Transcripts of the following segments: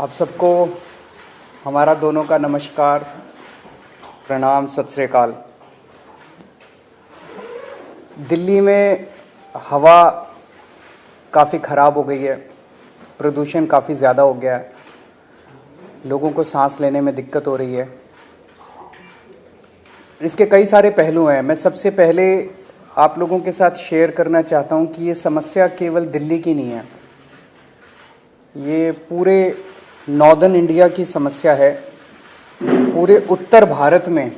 आप सबको हमारा दोनों का नमस्कार, प्रणाम, सत श्री अकाल। दिल्ली में हवा काफ़ी ख़राब हो गई है, प्रदूषण काफ़ी ज़्यादा हो गया है, लोगों को सांस लेने में दिक्कत हो रही है। इसके कई सारे पहलू हैं। मैं सबसे पहले आप लोगों के साथ शेयर करना चाहता हूं कि ये समस्या केवल दिल्ली की नहीं है, ये पूरे नॉर्दर्न इंडिया की समस्या है। पूरे उत्तर भारत में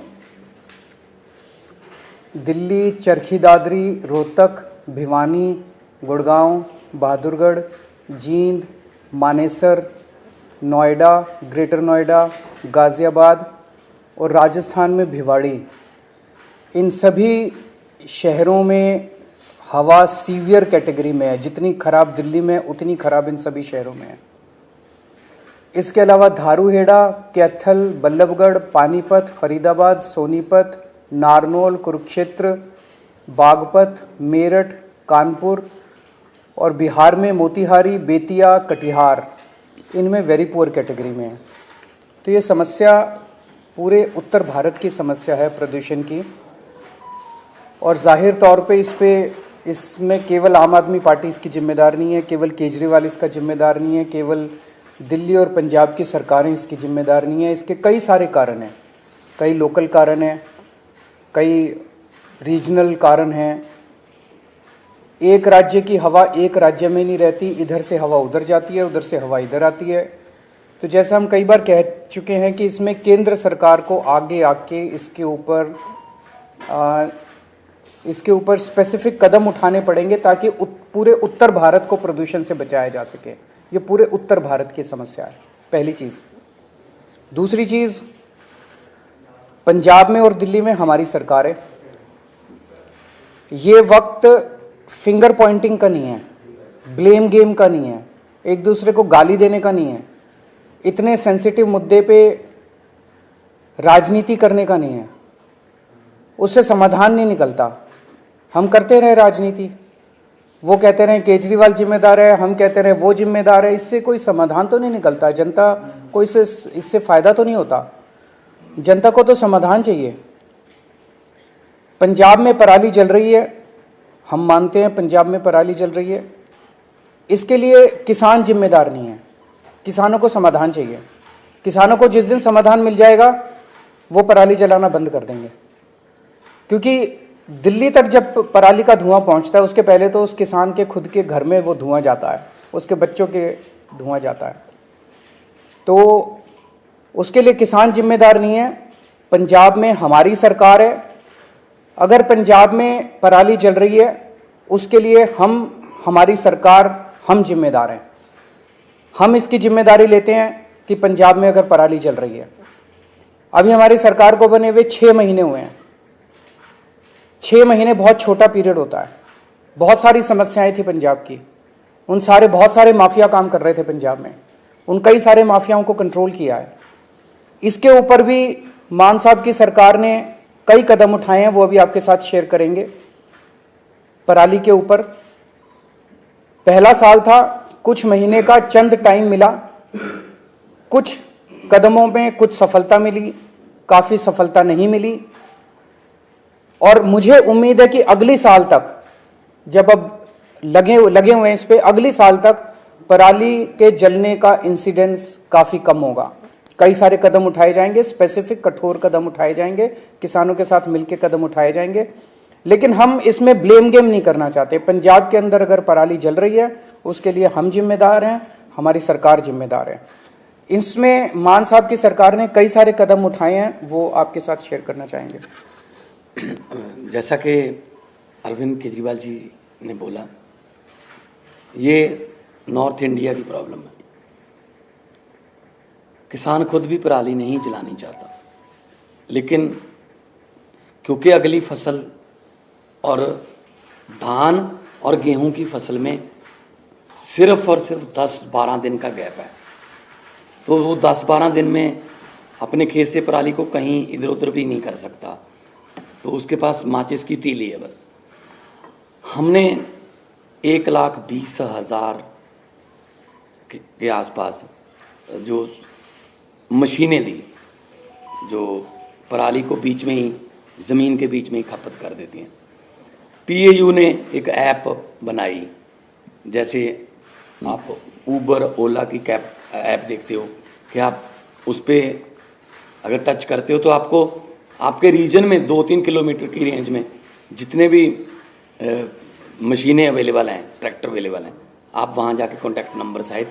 दिल्ली, चरखी दादरी, रोहतक, भिवानी, गुड़गांव, बहादुरगढ़, जींद, मानेसर, नोएडा, ग्रेटर नोएडा, गाज़ियाबाद और राजस्थान में भिवाड़ी, इन सभी शहरों में हवा सीवियर कैटेगरी में है। जितनी ख़राब दिल्ली में उतनी ख़राब इन सभी शहरों में है। इसके अलावा धारूहेड़ा, कैथल, बल्लभगढ़, पानीपत, फरीदाबाद, सोनीपत, नारनौल, कुरुक्षेत्र, बागपत, मेरठ, कानपुर और बिहार में मोतिहारी, बेतिया, कटिहार, इनमें वेरी पुअर कैटेगरी में है। तो ये समस्या पूरे उत्तर भारत की समस्या है प्रदूषण की, और जाहिर तौर पे इसमें केवल आम आदमी पार्टी इसकी जिम्मेदार नहीं है, केवल केजरीवाल इसका जिम्मेदार नहीं है, केवल दिल्ली और पंजाब की सरकारें इसकी जिम्मेदार नहीं है। इसके कई सारे कारण हैं, कई लोकल कारण हैं, कई रीजनल कारण हैं। एक राज्य की हवा एक राज्य में नहीं रहती, इधर से हवा उधर जाती है, उधर से हवा इधर आती है। तो जैसा हम कई बार कह चुके हैं कि इसमें केंद्र सरकार को आगे आके इसके ऊपर स्पेसिफिक कदम उठाने पड़ेंगे ताकि पूरे उत्तर भारत को प्रदूषण से बचाया जा सके। ये पूरे उत्तर भारत की समस्या है, पहली चीज़। दूसरी चीज़, पंजाब में और दिल्ली में हमारी सरकार है। ये वक्त फिंगर पॉइंटिंग का नहीं है, ब्लेम गेम का नहीं है, एक दूसरे को गाली देने का नहीं है, इतने सेंसिटिव मुद्दे पे राजनीति करने का नहीं है। उससे समाधान नहीं निकलता। हम करते रहे राजनीति, वो कहते रहे केजरीवाल जिम्मेदार है, हम कहते रहे वो जिम्मेदार है, इससे कोई समाधान तो नहीं निकलता। जनता को इससे फ़ायदा तो नहीं होता। जनता को तो समाधान चाहिए। पंजाब में पराली जल रही है, हम मानते हैं पंजाब में पराली जल रही है, इसके लिए किसान जिम्मेदार नहीं है, किसानों को समाधान चाहिए। किसानों को जिस दिन समाधान मिल जाएगा वो पराली जलाना बंद कर देंगे, क्योंकि दिल्ली तक जब पराली का धुआं पहुंचता है उसके पहले तो उस किसान के खुद के घर में वो धुआं जाता है, उसके बच्चों के धुआं जाता है। तो उसके लिए किसान जिम्मेदार नहीं है। पंजाब में हमारी सरकार है। अगर पंजाब में पराली जल रही है उसके लिए हमारी सरकार, हम जिम्मेदार हैं। हम इसकी जिम्मेदारी लेते हैं कि पंजाब में अगर पराली जल रही है, अभी हमारी सरकार को बने हुए 6 महीने हुए हैं। 6 महीने बहुत छोटा पीरियड होता है। बहुत सारी समस्याएं थी पंजाब की, बहुत सारे माफिया काम कर रहे थे पंजाब में, उन कई सारे माफियाओं को कंट्रोल किया है। इसके ऊपर भी मान साहब की सरकार ने कई कदम उठाए हैं, वो अभी आपके साथ शेयर करेंगे। पराली के ऊपर पहला साल था, कुछ महीने का चंद टाइम मिला, कुछ कदमों में कुछ सफलता मिली, काफ़ी सफलता नहीं मिली। और मुझे उम्मीद है कि अगली साल तक, जब अब लगे हुए हैं इस पे, अगली साल तक पराली के जलने का इंसिडेंस काफ़ी कम होगा। कई सारे कदम उठाए जाएंगे, स्पेसिफिक कठोर कदम उठाए जाएंगे, किसानों के साथ मिलकर कदम उठाए जाएंगे। लेकिन हम इसमें ब्लेम गेम नहीं करना चाहते। पंजाब के अंदर अगर पराली जल रही है उसके लिए हम जिम्मेदार हैं, हमारी सरकार जिम्मेदार है। इसमें मान साहब की सरकार ने कई सारे कदम उठाए हैं, वो आपके साथ शेयर करना चाहेंगे। जैसा कि अरविंद केजरीवाल जी ने बोला, ये नॉर्थ इंडिया की प्रॉब्लम है। किसान खुद भी पराली नहीं जलानी चाहता, लेकिन क्योंकि अगली फसल और धान और गेहूं की फसल में सिर्फ और सिर्फ 10-12 दिन का गैप है, तो वो 10-12 दिन में अपने खेत से पराली को कहीं इधर उधर भी नहीं कर सकता, तो उसके पास माचिस की तीली है बस। हमने 1,20,000 के आसपास जो मशीनें दी, जो पराली को बीच में ही, ज़मीन के बीच में ही खपत कर देती हैं। पीएयू ने एक ऐप बनाई, जैसे आप ऊबर ओला की कैब ऐप देखते हो कि आप उस पर अगर टच करते हो तो आपको आपके रीजन में 2-3 किलोमीटर की रेंज में जितने भी मशीनें अवेलेबल हैं, ट्रैक्टर अवेलेबल हैं, आप वहाँ जाके कॉन्टैक्ट नंबर सहित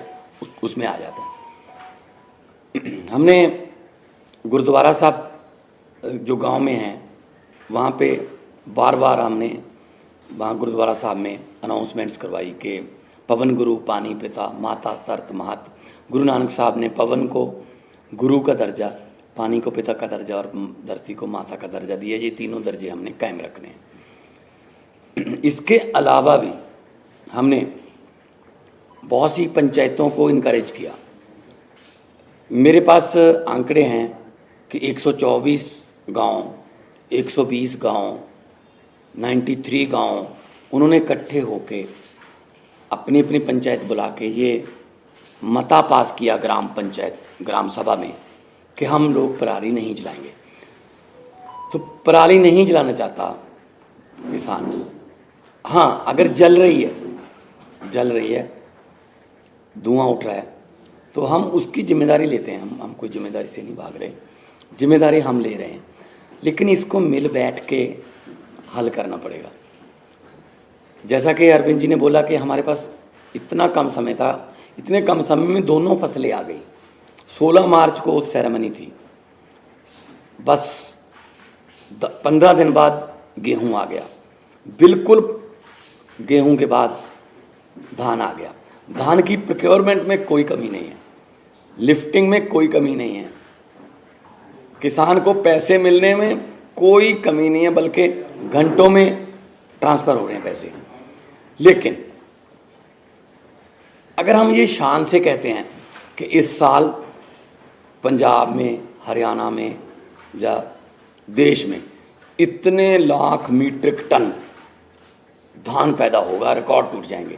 उसमें आ जाते हैं। हमने गुरुद्वारा साहब जो गांव में हैं वहाँ पे बार बार हमने वहाँ गुरुद्वारा साहब में अनाउंसमेंट्स करवाई कि पवन गुरु पानी पिता माता तरत महत। गुरु नानक साहब ने पवन को गुरु का दर्जा, पानी को पिता का दर्जा और धरती को माता का दर्जा दिया। ये तीनों दर्जे हमने कायम रखने हैं। इसके अलावा भी हमने बहुत सी पंचायतों को इनकरेज किया। मेरे पास आंकड़े हैं कि 124 गांव, 120 गांव, 93 गांव उन्होंने इकट्ठे होके अपनी अपनी पंचायत बुला के ये मता पास किया ग्राम पंचायत, ग्राम सभा में, कि हम लोग पराली नहीं जलाएंगे। तो पराली नहीं जलाना चाहता किसान, हाँ अगर जल रही है, धुआं उठ रहा है, तो हम उसकी जिम्मेदारी लेते हैं। हम कोई जिम्मेदारी से नहीं भाग रहे, जिम्मेदारी हम ले रहे हैं, लेकिन इसको मिल बैठ के हल करना पड़ेगा। जैसा कि अरविंद जी ने बोला कि हमारे पास इतना कम समय था, इतने कम समय में दोनों फसलें आ गई। 16 मार्च को सेरेमनी थी, बस 15 दिन बाद गेहूं आ गया, बिल्कुल गेहूं के बाद धान आ गया। धान की प्रोक्योरमेंट में कोई कमी नहीं है, लिफ्टिंग में कोई कमी नहीं है, किसान को पैसे मिलने में कोई कमी नहीं है, बल्कि घंटों में ट्रांसफ़र हो रहे हैं पैसे। लेकिन अगर हम ये शान से कहते हैं कि इस साल पंजाब में, हरियाणा में या देश में इतने लाख मीट्रिक टन धान पैदा होगा, रिकॉर्ड टूट जाएंगे,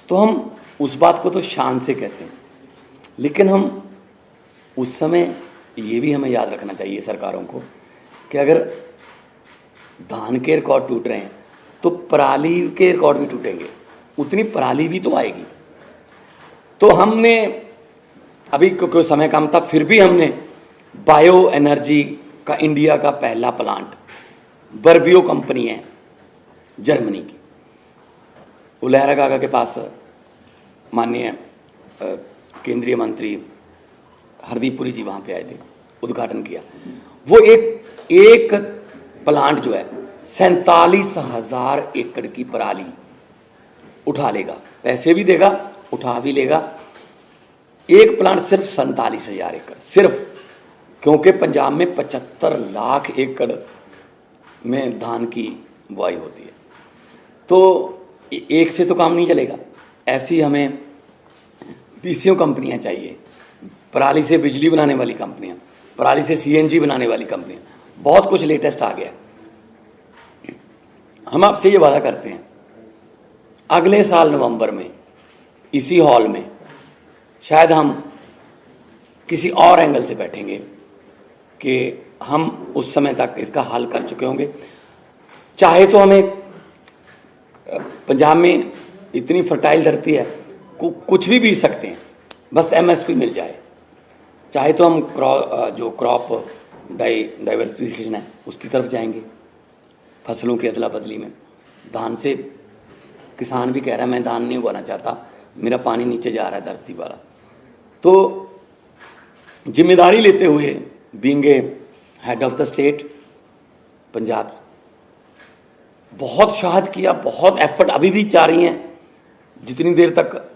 तो हम उस बात को तो शान से कहते हैं। लेकिन हम उस समय ये भी हमें याद रखना चाहिए सरकारों को कि अगर धान के रिकॉर्ड टूट रहे हैं तो पराली के रिकॉर्ड भी टूटेंगे, उतनी पराली भी तो आएगी। तो हमने अभी क्योंकि समय कम था, फिर भी हमने बायो एनर्जी का इंडिया का पहला प्लांट, बर्बियो कंपनी है जर्मनी की, उलहरा काका के पास माननीय केंद्रीय मंत्री हरदीप पुरी जी वहाँ पे आए थे, उद्घाटन किया। वो एक प्लांट जो है 47,000 एकड़ की पराली उठा लेगा, पैसे भी देगा, उठा भी लेगा। एक प्लांट सिर्फ 47,000 एकड़, सिर्फ, क्योंकि पंजाब में 75 लाख एकड़ में धान की बुआई होती है। तो एक से तो काम नहीं चलेगा, ऐसी हमें पीसीओ कंपनियां चाहिए, पराली से बिजली बनाने वाली कंपनियां, पराली से सीएनजी बनाने वाली कंपनियां, बहुत कुछ लेटेस्ट आ गया। हम आपसे ये वादा करते हैं अगले साल नवंबर में इसी हॉल में शायद हम किसी और एंगल से बैठेंगे कि हम उस समय तक इसका हल कर चुके होंगे। चाहे तो हमें, पंजाब में इतनी फर्टाइल धरती है, कुछ भी बीज सकते हैं, बस एमएसपी मिल जाए। चाहे तो हम जो क्रॉप डाइवर्सिफिकेशन है उसकी तरफ जाएंगे, फसलों की अदला बदली में। धान से किसान भी कह रहा है मैं धान नहीं उगाना चाहता, मेरा पानी नीचे जा रहा है धरती वाला। तो जिम्मेदारी लेते हुए, being a head of the state Punjab, बहुत शहाद किया, बहुत एफर्ट अभी भी जा रही हैं, जितनी देर तक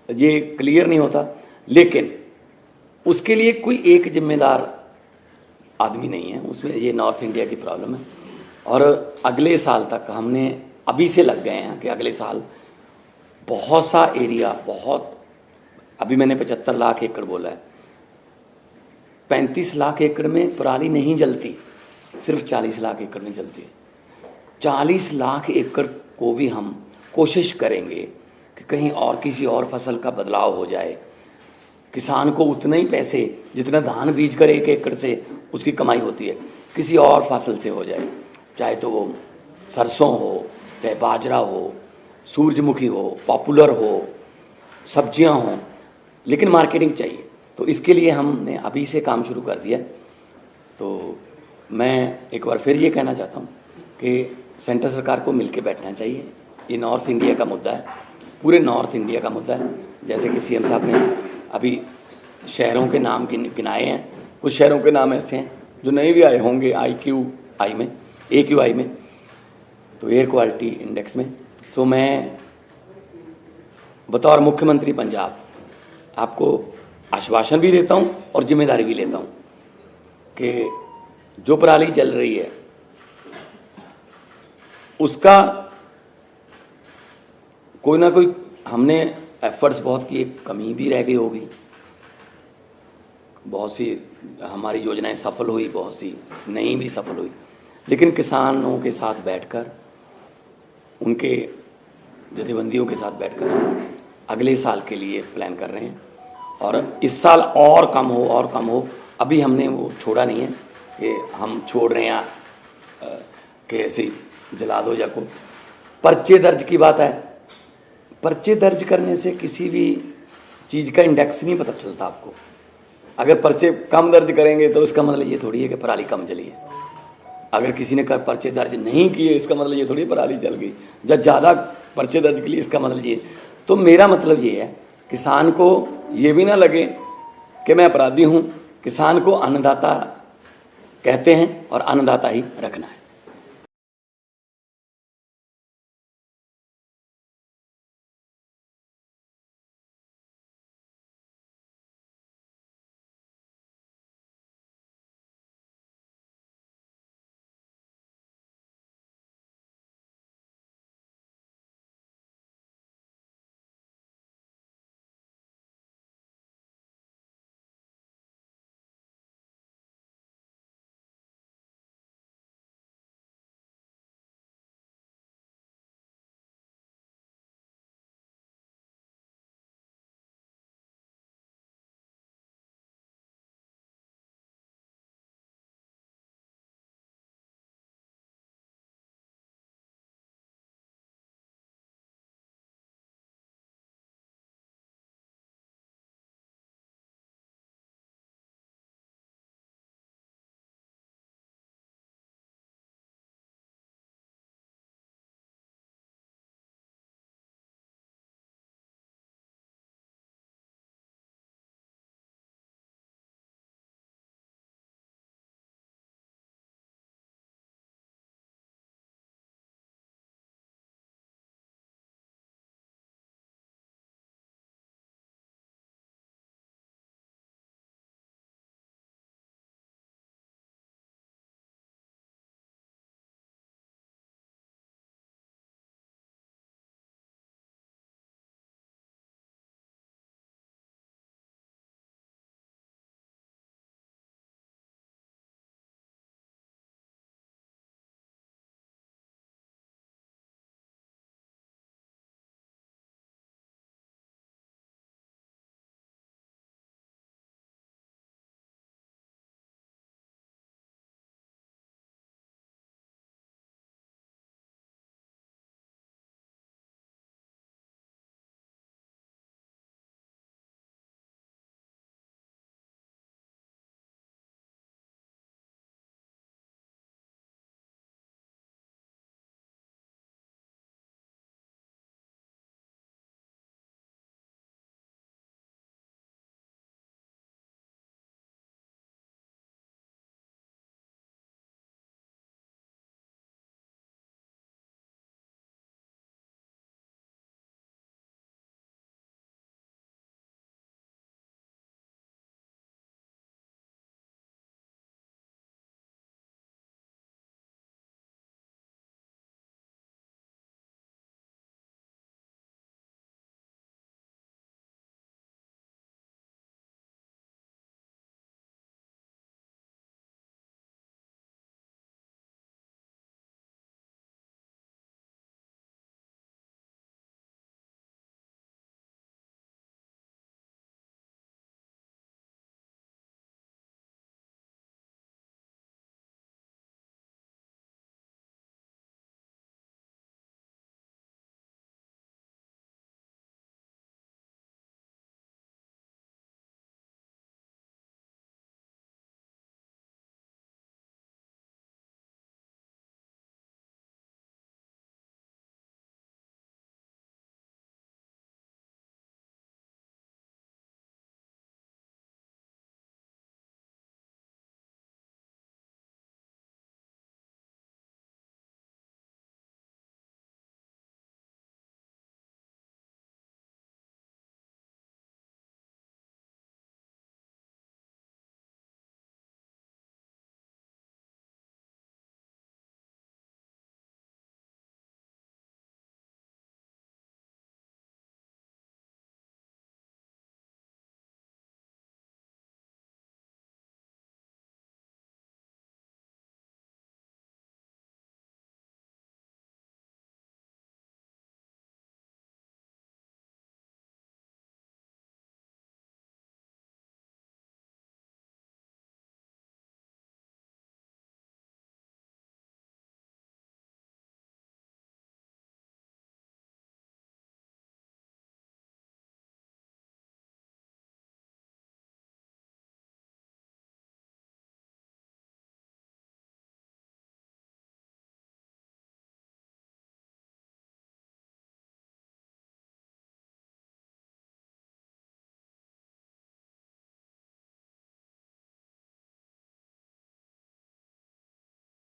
ये क्लियर नहीं होता। लेकिन उसके लिए कोई एक जिम्मेदार आदमी नहीं है, उसमें ये नॉर्थ इंडिया की प्रॉब्लम है। और अगले साल तक हमने अभी से लग गए हैं कि अगले साल बहुत सा एरिया, बहुत, अभी मैंने 75 लाख एकड़ बोला है, 35 लाख एकड़ में पराली नहीं जलती, सिर्फ 40 लाख एकड़ में जलती है। 40 लाख एकड़ को भी हम कोशिश करेंगे कि कहीं और किसी और फसल का बदलाव हो जाए, किसान को उतने ही पैसे जितना धान बीज कर 1 एकड़ से उसकी कमाई होती है, किसी और फसल से हो जाए, चाहे तो वो सरसों हो, चाहे बाजरा हो, सूरजमुखी हो, पॉपुलर हो, सब्जियां हों, लेकिन मार्केटिंग चाहिए। तो इसके लिए हमने अभी से काम शुरू कर दिया। तो मैं एक बार फिर ये कहना चाहता हूँ कि सेंट्रल सरकार को मिलकर बैठना चाहिए। ये नॉर्थ इंडिया का मुद्दा है, पूरे नॉर्थ इंडिया का मुद्दा है। जैसे कि सीएम साहब ने अभी शहरों के नाम गिनाए हैं, कुछ शहरों के नाम ऐसे हैं जो नए भी आए होंगे AQI में, तो एयर क्वालिटी इंडेक्स में। सो मैं बतौर मुख्यमंत्री पंजाब आपको आश्वासन भी देता हूँ और जिम्मेदारी भी लेता हूँ कि जो पराली जल रही है उसका कोई ना कोई हमने एफर्ट्स बहुत किए, कमी भी रह गई होगी, बहुत सी हमारी योजनाएं सफल हुई, बहुत सी नहीं भी सफल हुई, लेकिन किसानों के साथ बैठकर, उनके जथेबंदियों के साथ बैठकर हम अगले साल के लिए प्लान कर रहे हैं। और इस साल और कम हो। अभी हमने वो छोड़ा नहीं है कि हम छोड़ रहे हैं कि ऐसे जला दो या को। पर्चे दर्ज की बात है, पर्चे दर्ज करने से किसी भी चीज़ का इंडेक्स नहीं पता चलता आपको। अगर पर्चे कम दर्ज करेंगे तो इसका मतलब ये थोड़ी है कि पराली कम जली है। अगर किसी ने पर्चे दर्ज नहीं किए इसका मतलब ये थोड़ी पराली जल गई। जब ज़्यादा पर्चे दर्ज के लिए इसका मतलब ये। तो मेरा मतलब ये है, किसान को ये भी ना लगे कि मैं अपराधी हूँ। किसान को अन्नदाता कहते हैं और अन्नदाता ही रखना है।